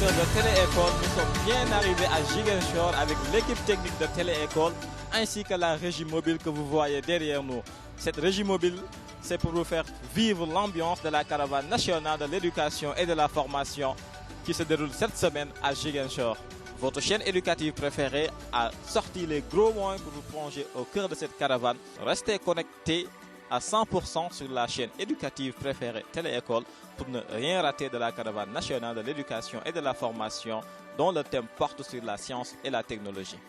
auditeurs de Télé-École, nous sommes bien arrivés à Ziguinchor avec l'équipe technique de Télé-École ainsi que la régie mobile que vous voyez derrière nous. Cette régie mobile, c'est pour vous faire vivre l'ambiance de la caravane nationale de l'éducation et de la formation qui se déroule cette semaine à Ziguinchor. Votre chaîne éducative préférée a sorti les gros moyens pour vous plonger au cœur de cette caravane. Restez connectés à 100% sur la chaîne éducative préférée Télé-École pour ne rien rater de la caravane nationale de l'éducation et de la formation dont le thème porte sur la science et la technologie.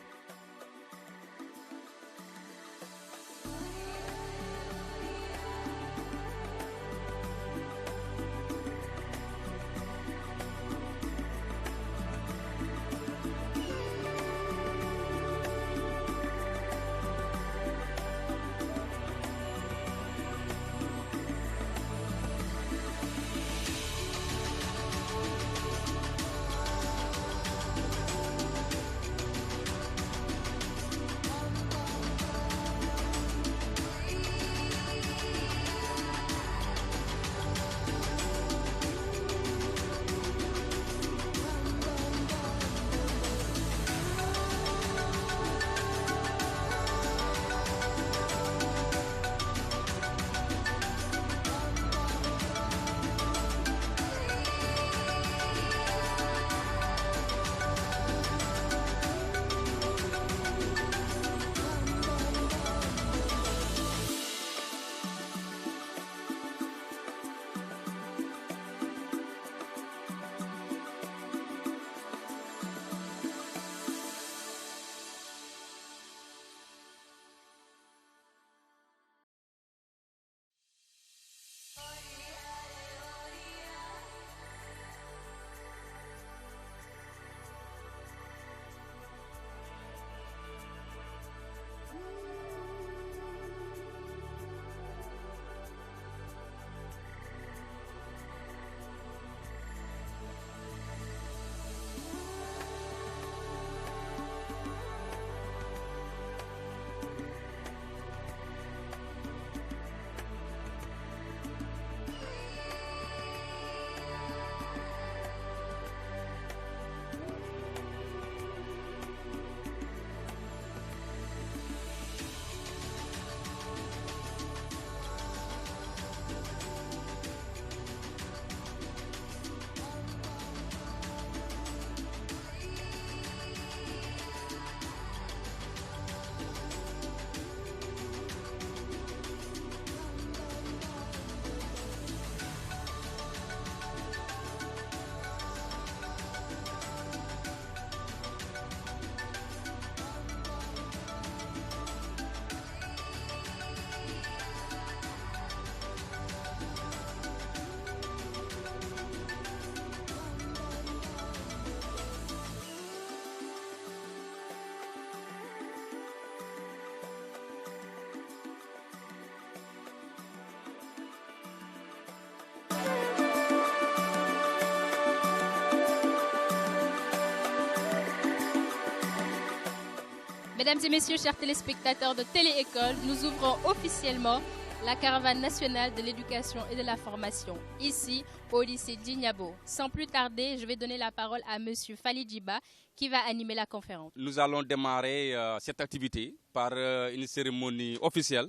Mesdames et messieurs, chers téléspectateurs de Télé-École, nous ouvrons officiellement la caravane nationale de l'éducation et de la formation, ici au lycée Djignabo. Sans plus tarder, je vais donner la parole à monsieur Fally Djiba qui va animer la conférence. Nous allons démarrer cette activité par une cérémonie officielle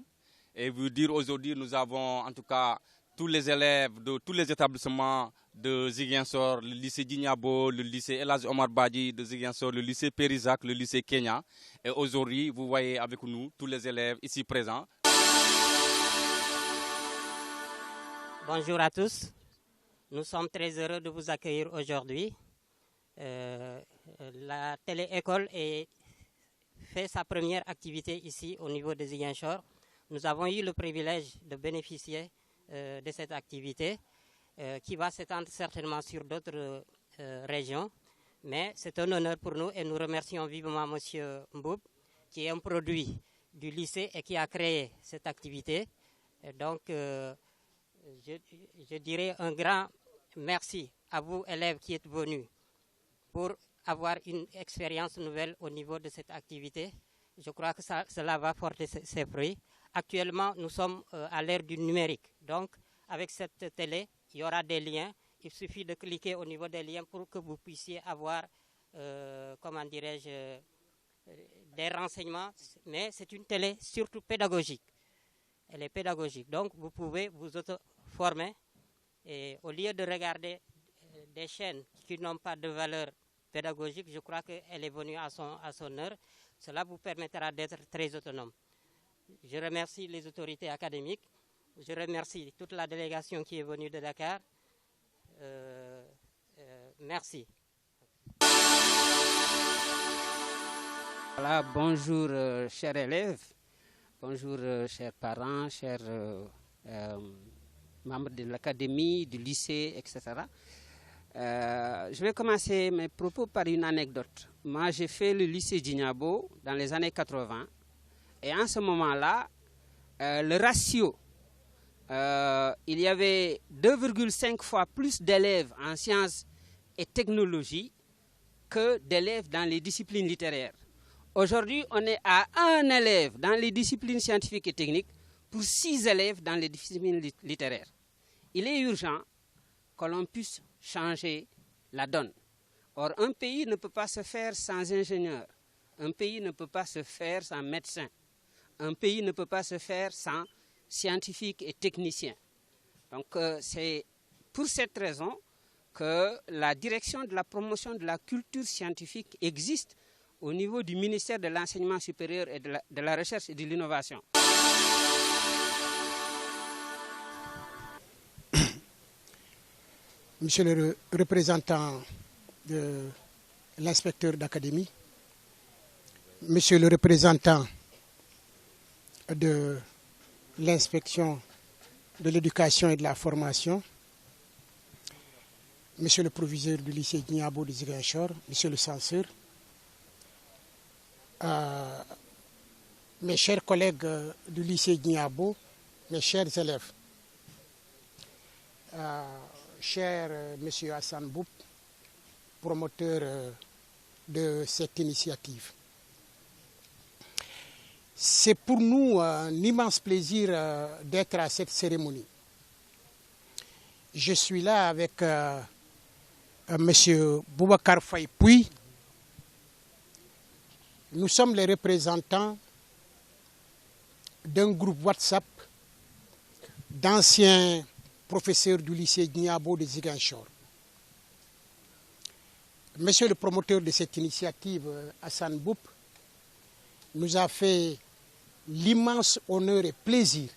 et vous dire aujourd'hui nous avons en tout cas tous les élèves de tous les établissements de Ziguinchor, le lycée Djignabo, le lycée El Hadji Omar Badji de Ziguinchor, le lycée Périzak, le lycée Kenya. Et aujourd'hui, vous voyez avec nous tous les élèves ici présents. Bonjour à tous. Nous sommes très heureux de vous accueillir aujourd'hui. La Télé-École fait sa première activité ici au niveau de Ziguinchor. Nous avons eu le privilège de bénéficier de cette activité qui va s'étendre certainement sur d'autres régions. Mais c'est un honneur pour nous et nous remercions vivement M. Mboub qui est un produit du lycée et qui a créé cette activité. Et donc, je dirais un grand merci à vous, élèves, qui êtes venus pour avoir une expérience nouvelle au niveau de cette activité. Je crois que cela va porter ses fruits. Actuellement, nous sommes à l'ère du numérique. Donc, avec cette télé, il y aura des liens il suffit de cliquer au niveau des liens pour que vous puissiez avoir, comment dirais-je, des renseignements. Mais c'est une télé surtout pédagogique. Elle est pédagogique. Donc, vous pouvez vous auto-former. Et au lieu de regarder des chaînes qui n'ont pas de valeur pédagogique, je crois qu'elle est venue à son heure. Cela vous permettra d'être très autonome. Je remercie les autorités académiques. Je remercie toute la délégation qui est venue de Dakar. Merci. Voilà, bonjour chers élèves, bonjour chers parents, chers membres de l'académie, du lycée, etc. Je vais commencer mes propos par une anecdote. Moi, j'ai fait le lycée Djignabo dans les années 80. Et en ce moment-là, le ratio, il y avait 2,5 fois plus d'élèves en sciences et technologies que d'élèves dans les disciplines littéraires. Aujourd'hui, on est à 1 élève dans les disciplines scientifiques et techniques pour 6 élèves dans les disciplines littéraires. Il est urgent que l'on puisse changer la donne. Or, un pays ne peut pas se faire sans ingénieurs. Un pays ne peut pas se faire sans médecins. Un pays ne peut pas se faire sans scientifiques et techniciens. Donc, c'est pour cette raison que la direction de la promotion de la culture scientifique existe au niveau du ministère de l'Enseignement supérieur et de la Recherche et de l'Innovation. Monsieur le représentant de l'inspecteur d'académie, monsieur le représentant de l'inspection de l'éducation et de la formation, monsieur le proviseur du lycée Djignabo de Ziguinchor, monsieur le censeur, mes chers collègues du lycée Djignabo, mes chers élèves, cher monsieur Hassan Boub, promoteur de cette initiative. C'est pour nous un immense plaisir d'être à cette cérémonie. Je suis là avec monsieur Boubacar Faye Pouy. Nous sommes les représentants d'un groupe WhatsApp d'anciens professeurs du lycée Djignabo de Ziguinchor. Monsieur le promoteur de cette initiative, Hassan Boub, nous a fait l'immense honneur et plaisir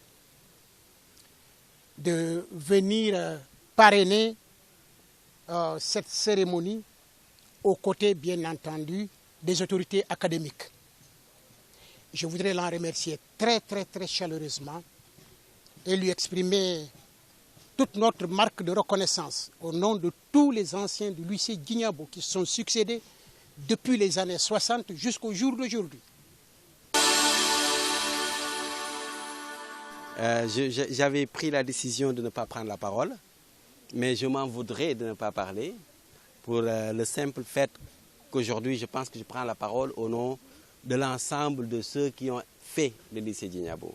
de venir parrainer cette cérémonie aux côtés, bien entendu, des autorités académiques. Je voudrais l'en remercier très, très, très chaleureusement et lui exprimer toute notre marque de reconnaissance au nom de tous les anciens du lycée Djignabo qui se sont succédés depuis les années 60 jusqu'au jour d'aujourd'hui. J'avais pris la décision de ne pas prendre la parole, mais je m'en voudrais de ne pas parler pour le simple fait qu'aujourd'hui, je pense que je prends la parole au nom de l'ensemble de ceux qui ont fait le lycée Djignabo.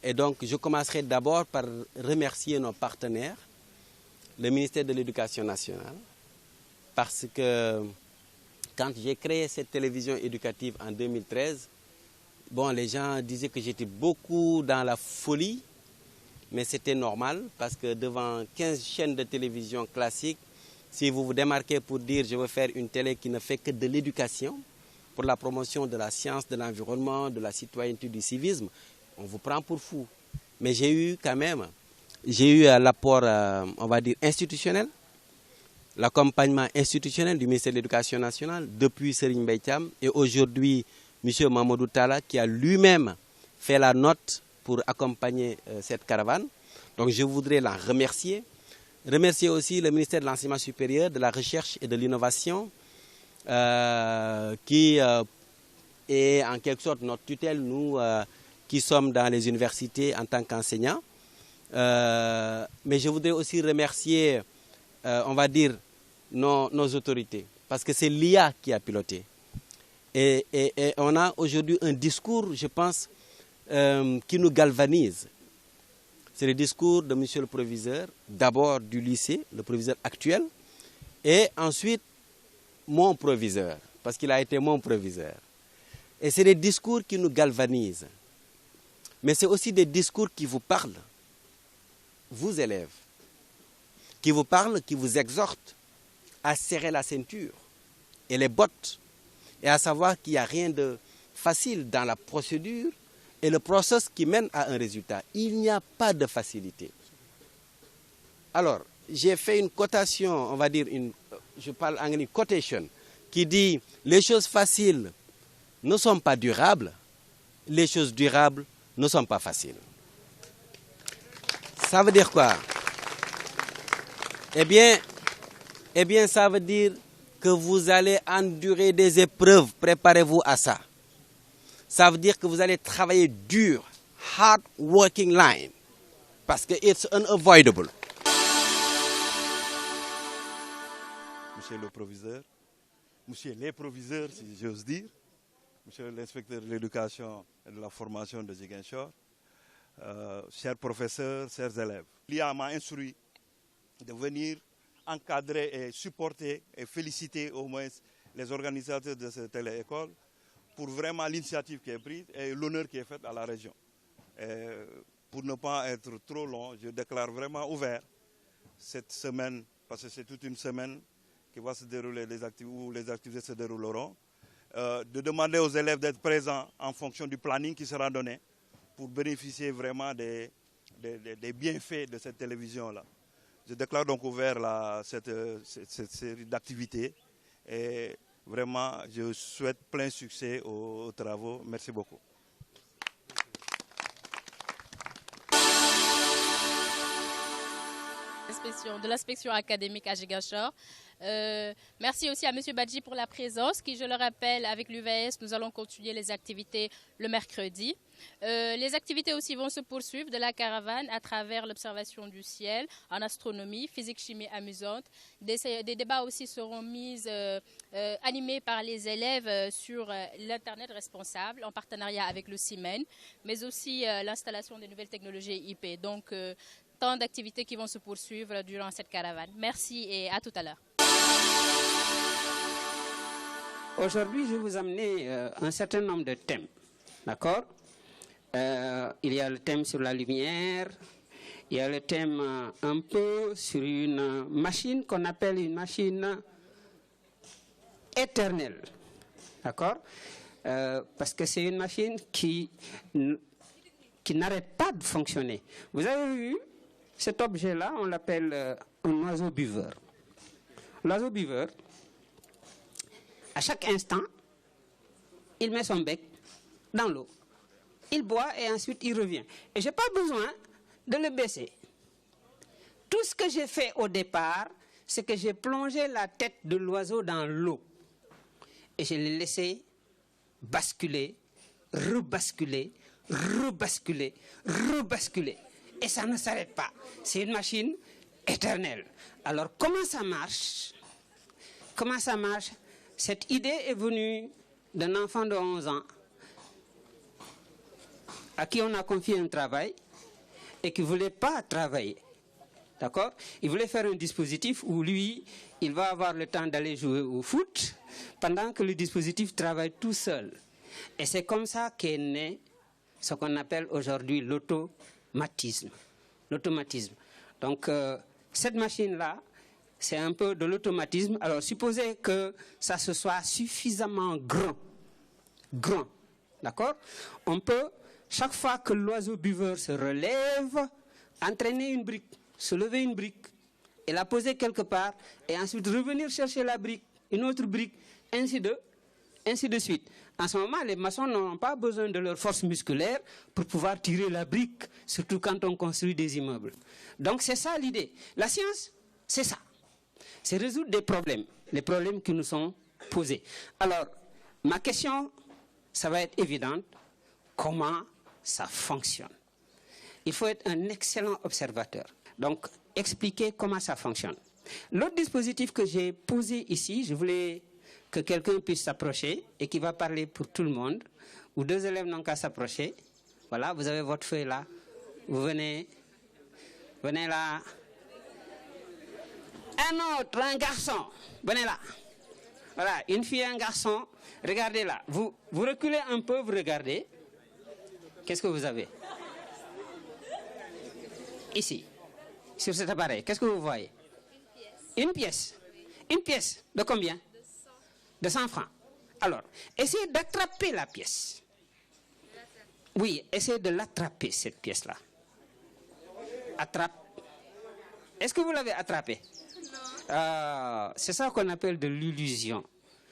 Et donc, je commencerai d'abord par remercier nos partenaires, le ministère de l'Éducation nationale, parce que quand j'ai créé cette télévision éducative en 2013, bon, les gens disaient que j'étais beaucoup dans la folie, mais c'était normal parce que devant 15 chaînes de télévision classiques, si vous vous démarquez pour dire je veux faire une télé qui ne fait que de l'éducation, pour la promotion de la science, de l'environnement, de la citoyenneté, du civisme, on vous prend pour fou. Mais j'ai eu quand même, l'apport, on va dire, institutionnel, l'accompagnement institutionnel du ministère de l'Éducation nationale depuis Serigne Mbaye Thiam et aujourd'hui M. Mamadou Talla qui a lui-même fait la note pour accompagner cette caravane. Donc je voudrais la remercier. Remercier aussi le ministère de l'Enseignement supérieur, de la Recherche et de l'Innovation qui est en quelque sorte notre tutelle, nous qui sommes dans les universités en tant qu'enseignants. Mais je voudrais aussi remercier, on va dire, nos autorités, parce que c'est l'IA qui a piloté. Et on a aujourd'hui un discours, je pense, qui nous galvanise. C'est le discours de monsieur le proviseur, d'abord du lycée, le proviseur actuel, et ensuite mon proviseur, parce qu'il a été mon proviseur. Et c'est des discours qui nous galvanisent. Mais c'est aussi des discours qui vous parlent, vous élèves, qui vous parlent, qui vous exhortent à serrer la ceinture et les bottes, et à savoir qu'il n'y a rien de facile dans la procédure et le processus qui mène à un résultat. Il n'y a pas de facilité. Alors, j'ai fait une cotation, on va dire, je parle en anglais, quotation, qui dit les choses faciles ne sont pas durables, les choses durables ne sont pas faciles. Ça veut dire quoi? Eh bien, ça veut dire que vous allez endurer des épreuves, préparez-vous à ça. Ça veut dire que vous allez travailler dur, hard working line, parce que it's unavoidable. Monsieur le proviseur, monsieur les proviseurs, si j'ose dire, monsieur l'inspecteur de l'éducation et de la formation de Ziguinchor, chers professeurs, chers élèves. L'IA m'a instruit de venir encadrer et supporter et féliciter au moins les organisateurs de cette télé-école pour vraiment l'initiative qui est prise et l'honneur qui est fait à la région. Et pour ne pas être trop long, je déclare vraiment ouvert cette semaine, parce que c'est toute une semaine qui va se dérouler, où les activités se dérouleront, de demander aux élèves d'être présents en fonction du planning qui sera donné pour bénéficier vraiment des bienfaits de cette télévision-là. Je déclare donc ouvert cette série d'activités et vraiment je souhaite plein succès aux travaux. Merci beaucoup. De l'inspection académique à Ziguinchor. Merci aussi à M. Badji pour la présence qui, je le rappelle, avec l'UVS, nous allons continuer les activités le mercredi. Les activités aussi vont se poursuivre de la caravane à travers l'observation du ciel en astronomie, physique, chimie amusante. Des débats aussi seront animés par les élèves sur l'Internet responsable en partenariat avec le CIMEN, mais aussi l'installation des nouvelles technologies IP. Donc, tant d'activités qui vont se poursuivre durant cette caravane. Merci et à tout à l'heure. Aujourd'hui, je vais vous amener un certain nombre de thèmes. D'accord? Il y a le thème sur la lumière, il y a le thème un peu sur une machine qu'on appelle une machine éternelle. D'accord? Parce que c'est une machine qui n'arrête pas de fonctionner. Vous avez vu, cet objet-là, on l'appelle un oiseau buveur. L'oiseau buveur, à chaque instant, il met son bec dans l'eau. Il boit et ensuite il revient. Et je n'ai pas besoin de le baisser. Tout ce que j'ai fait au départ, c'est que j'ai plongé la tête de l'oiseau dans l'eau. Et je l'ai laissé basculer, rebasculer, rebasculer, rebasculer. Et ça ne s'arrête pas. C'est une machine éternelle. Alors, comment ça marche? Comment ça marche? Cette idée est venue d'un enfant de 11 ans à qui on a confié un travail et qui ne voulait pas travailler. D'accord? Il voulait faire un dispositif où lui, il va avoir le temps d'aller jouer au foot pendant que le dispositif travaille tout seul. Et c'est comme ça qu'est né ce qu'on appelle aujourd'hui l'automatisme. L'automatisme. Donc, cette machine-là, c'est un peu de l'automatisme. Alors, supposez que ça se soit suffisamment grand. Grand. D'accord? On peut, chaque fois que l'oiseau buveur se relève, entraîner une brique, se lever une brique, et la poser quelque part, et ensuite revenir chercher la brique, une autre brique, ainsi de suite. En ce moment, les maçons n'ont pas besoin de leur force musculaire pour pouvoir tirer la brique, surtout quand on construit des immeubles. Donc c'est ça l'idée. La science, c'est ça. C'est résoudre des problèmes, les problèmes qui nous sont posés. Alors, ma question, ça va être évidente. Comment ça fonctionne? Il faut être un excellent observateur. Donc, expliquer comment ça fonctionne. L'autre dispositif que j'ai posé ici, je voulais que quelqu'un puisse s'approcher et qui va parler pour tout le monde, ou deux élèves n'ont qu'à s'approcher. Voilà, vous avez votre feuille là. Vous venez Venez là. Un autre, un garçon. Venez là. Voilà, une fille et un garçon. Regardez là. Vous reculez un peu, vous regardez. Qu'est-ce que vous avez? Ici, sur cet appareil, qu'est-ce que vous voyez? Une pièce. Une pièce de combien? De 100 francs. Alors, essayez d'attraper la pièce. Oui, essayez de l'attraper, cette pièce-là. Attrape. Est-ce que vous l'avez attrapée? Non. C'est ça qu'on appelle de l'illusion.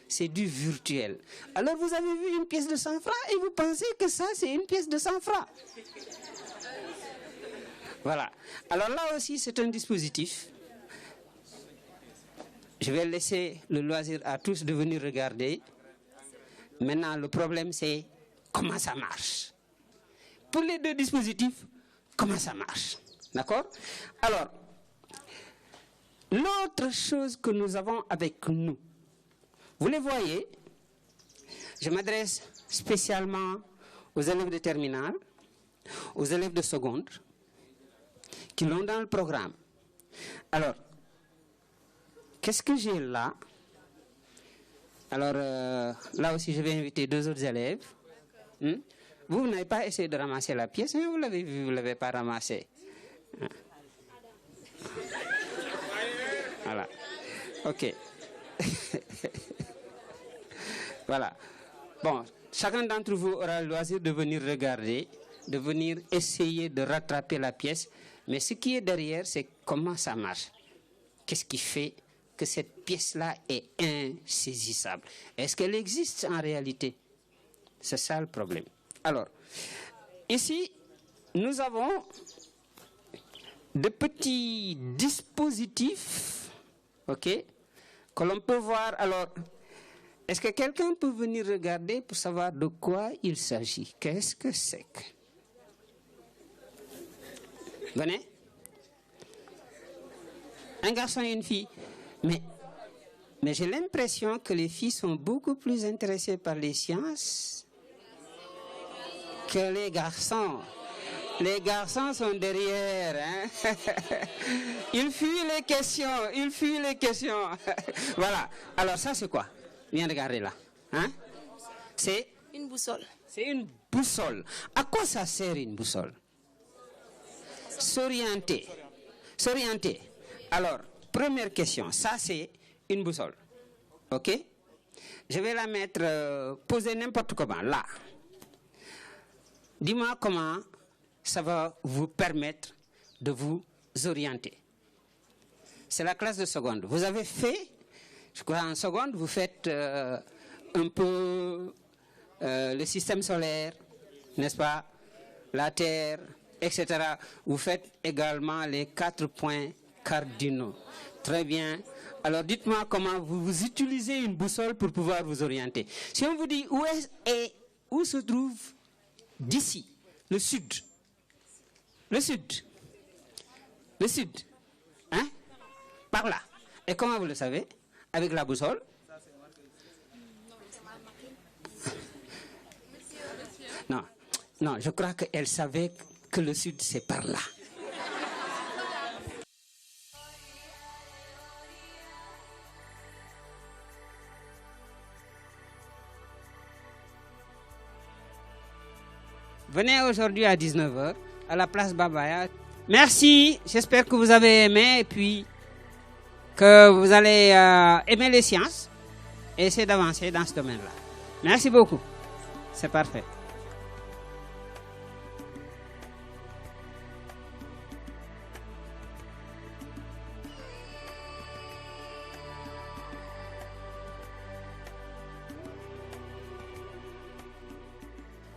C'est du virtuel. Alors, vous avez vu une pièce de 100 francs et vous pensez que ça, c'est une pièce de 100 francs. Voilà. Alors là aussi, c'est un dispositif. Je vais laisser le loisir à tous de venir regarder. Maintenant, le problème, c'est comment ça marche. Pour les deux dispositifs, comment ça marche. D'accord? Alors, l'autre chose que nous avons avec nous, vous les voyez, je m'adresse spécialement aux élèves de terminale, aux élèves de seconde, qui l'ont dans le programme. Alors, qu'est-ce que j'ai là? Alors, là aussi, je vais inviter deux autres élèves. Vous n'avez pas essayé de ramasser la pièce, hein? Vous l'avez vu, vous ne l'avez pas ramassée. Voilà. OK. Voilà. Bon, chacun d'entre vous aura le loisir de venir regarder, de venir essayer de rattraper la pièce. Mais ce qui est derrière, c'est comment ça marche. Qu'est-ce qui fait que cette pièce-là est insaisissable? Est-ce qu'elle existe en réalité? C'est ça le problème. Alors, ici, nous avons de petits dispositifs, OK, que l'on peut voir. Alors, est-ce que quelqu'un peut venir regarder pour savoir de quoi il s'agit? Qu'est-ce que c'est que... Venez. Un garçon et une fille. Mais j'ai l'impression que les filles sont beaucoup plus intéressées par les sciences que les garçons. Les garçons sont derrière. Hein? Ils fuient les questions. Ils fuient les questions. Voilà. Alors ça, c'est quoi? Viens regarder là. Hein? C'est une boussole. C'est une boussole. À quoi ça sert une boussole? S'orienter. S'orienter. Alors, première question. Ça, c'est une boussole. OK? Je vais la mettre, poser n'importe comment, là. Dis-moi comment ça va vous permettre de vous orienter. C'est la classe de seconde. Vous avez fait, je crois en seconde, vous faites un peu le système solaire, n'est-ce pas? La Terre, etc. Vous faites également les 4 points cardinaux. Très bien. Alors dites-moi comment vous utilisez une boussole pour pouvoir vous orienter. Si on vous dit où se trouve d'ici, le sud. Le sud. Le sud. Hein? Par là. Et comment vous le savez? Avec la boussole? Non. Non, je crois qu'elle savait que le sud, c'est par là. Venez aujourd'hui à 19h à la place Babaya. Merci, j'espère que vous avez aimé et puis que vous allez aimer les sciences et essayer d'avancer dans ce domaine-là. Merci beaucoup, c'est parfait.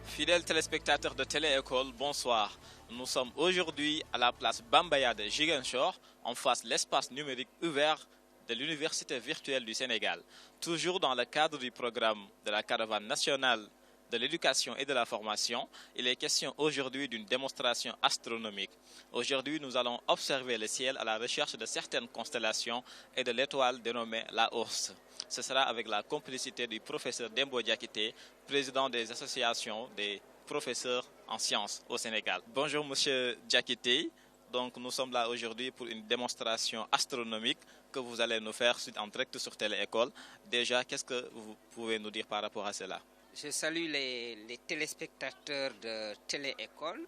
Fidèles téléspectateurs de Télé-École, bonsoir. Nous sommes aujourd'hui à la place Bambaya de Ziguinchor, en face de l'espace numérique ouvert de l'Université virtuelle du Sénégal. Toujours dans le cadre du programme de la Caravane nationale de l'éducation et de la formation, il est question aujourd'hui d'une démonstration astronomique. Aujourd'hui, nous allons observer le ciel à la recherche de certaines constellations et de l'étoile dénommée la Ourse. Ce sera avec la complicité du professeur Dembo Diakité, président des associations des professeurs en sciences au Sénégal. Bonjour Monsieur Diakité, Donc nous sommes là aujourd'hui pour une démonstration astronomique que vous allez nous faire en direct sur Télé-École. Déjà, qu'est-ce que vous pouvez nous dire par rapport à cela? Je salue les téléspectateurs de Télé-École.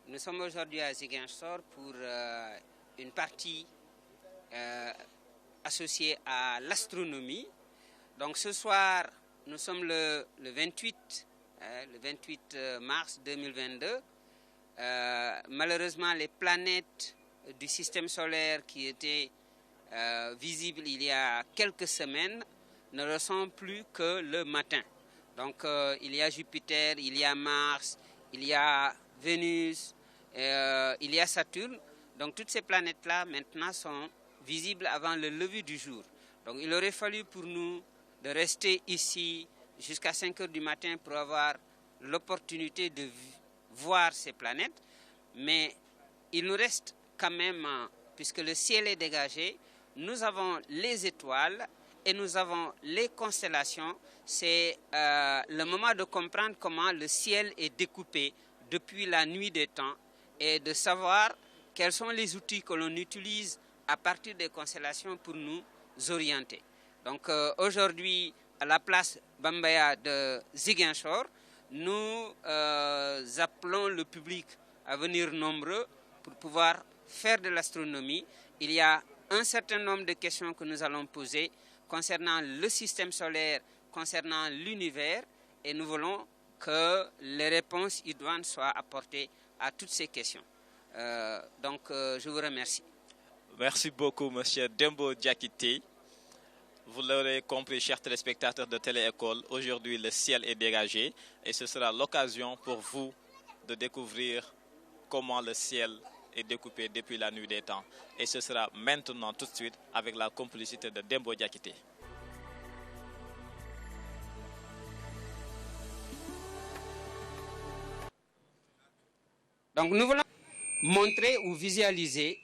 Nous sommes aujourd'hui à Ziguinchor pour une partie associée à l'astronomie. Donc ce soir, nous sommes le 28 mars 2022. Malheureusement, les planètes du système solaire qui étaient visibles il y a quelques semaines ne le sont plus que le matin. Donc il y a Jupiter, il y a Mars, il y a Vénus, il y a Saturne. Donc toutes ces planètes-là maintenant sont visibles avant le lever du jour. Donc il aurait fallu pour nous de rester ici jusqu'à 5 heures du matin pour avoir l'opportunité de voir ces planètes. Mais il nous reste quand même, puisque le ciel est dégagé, nous avons les étoiles et nous avons les constellations. C'est le moment de comprendre comment le ciel est découpé depuis la nuit des temps et de savoir quels sont les outils que l'on utilise à partir des constellations pour nous orienter. Donc aujourd'hui, à la place Bambaya de Ziguinchor, nous appelons le public à venir nombreux pour pouvoir faire de l'astronomie. Il y a un certain nombre de questions que nous allons poser concernant le système solaire, concernant l'univers, et nous voulons que les réponses idoines soient apportées à toutes ces questions. Donc je vous remercie. Merci beaucoup, M. Dembo Diakité. Vous l'aurez compris, chers téléspectateurs de Télé-École, aujourd'hui le ciel est dégagé et ce sera l'occasion pour vous de découvrir comment le ciel est découpé depuis la nuit des temps. Et ce sera maintenant tout de suite avec la complicité de Dembo Diakité. Donc nous voulons montrer ou visualiser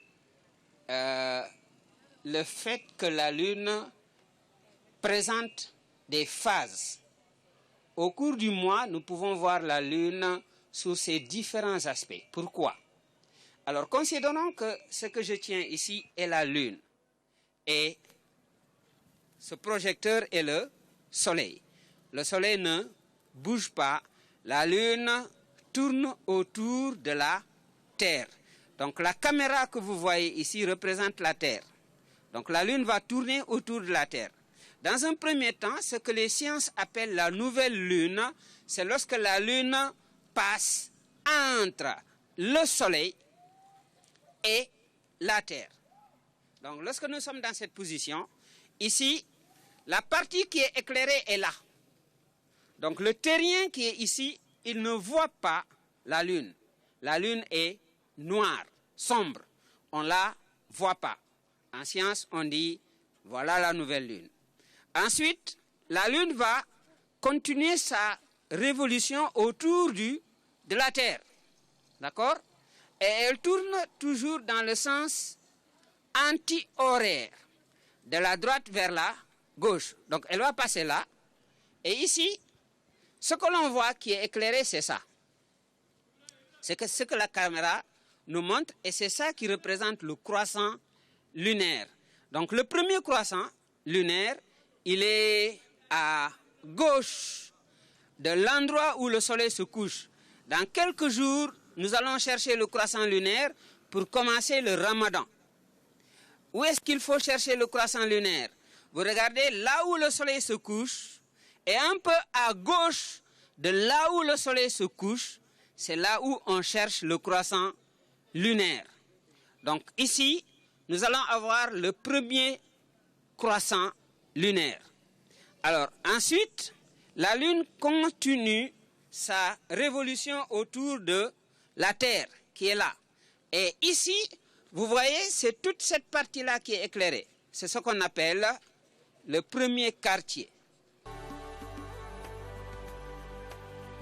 le fait que la Lune présente des phases. Au cours du mois, nous pouvons voir la Lune sous ses différents aspects. Pourquoi? Alors, considérons que ce que je tiens ici est la Lune. Et ce projecteur est le Soleil. Le Soleil ne bouge pas. La Lune tourne autour de la Terre. Donc, la caméra que vous voyez ici représente la Terre. Donc, la Lune va tourner autour de la Terre. Dans un premier temps, ce que les sciences appellent la nouvelle Lune, c'est lorsque la Lune passe entre le Soleil et la Terre. Donc, lorsque nous sommes dans cette position, ici, la partie qui est éclairée est là. Donc, le terrien qui est ici, il ne voit pas la Lune. La Lune est noire, sombre. On ne la voit pas. En science, on dit, voilà la nouvelle Lune. Ensuite, la Lune va continuer sa révolution autour de la Terre. D'accord? Et elle tourne toujours dans le sens anti-horaire, de la droite vers la gauche. Donc, elle va passer là. Et ici, ce que l'on voit qui est éclairé, c'est ça. C'est ce que la caméra nous montre, et c'est ça qui représente le croissant lunaire. Donc, le premier croissant lunaire, il est à gauche de l'endroit où le soleil se couche. Dans quelques jours, nous allons chercher le croissant lunaire pour commencer le ramadan. Où est-ce qu'il faut chercher le croissant lunaire? Vous regardez là où le soleil se couche et un peu à gauche de là où le soleil se couche, c'est là où on cherche le croissant lunaire. Donc ici, nous allons avoir le premier croissant lunaire. Alors ensuite, la Lune continue sa révolution autour de la Terre qui est là. Et ici, vous voyez, c'est toute cette partie-là qui est éclairée. C'est ce qu'on appelle le premier quartier.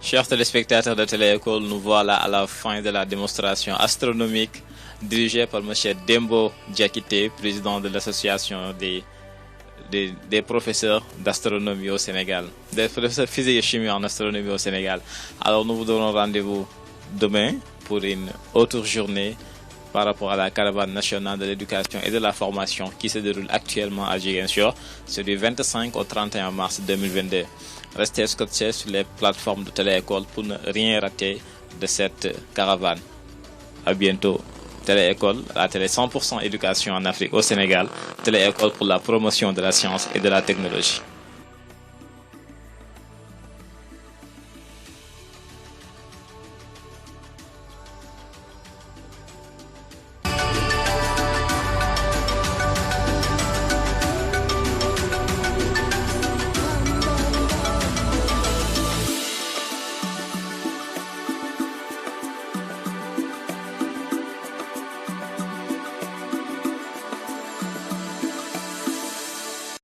Chers téléspectateurs de Télé-École, nous voilà à la fin de la démonstration astronomique dirigée par M. Dembo Diakité, président de l'association des professeurs d'astronomie au Sénégal, des professeurs physique et chimie en astronomie au Sénégal. Alors nous vous donnons rendez-vous demain pour une autre journée par rapport à la caravane nationale de l'éducation et de la formation qui se déroule actuellement à Ziguinchor. C'est du 25 au 31 mars 2022. Restez scotchés sur les plateformes de Télé-École pour ne rien rater de cette caravane. À bientôt. Télé-École, la télé 100% éducation en Afrique au Sénégal. Télé-École pour la promotion de la science et de la technologie.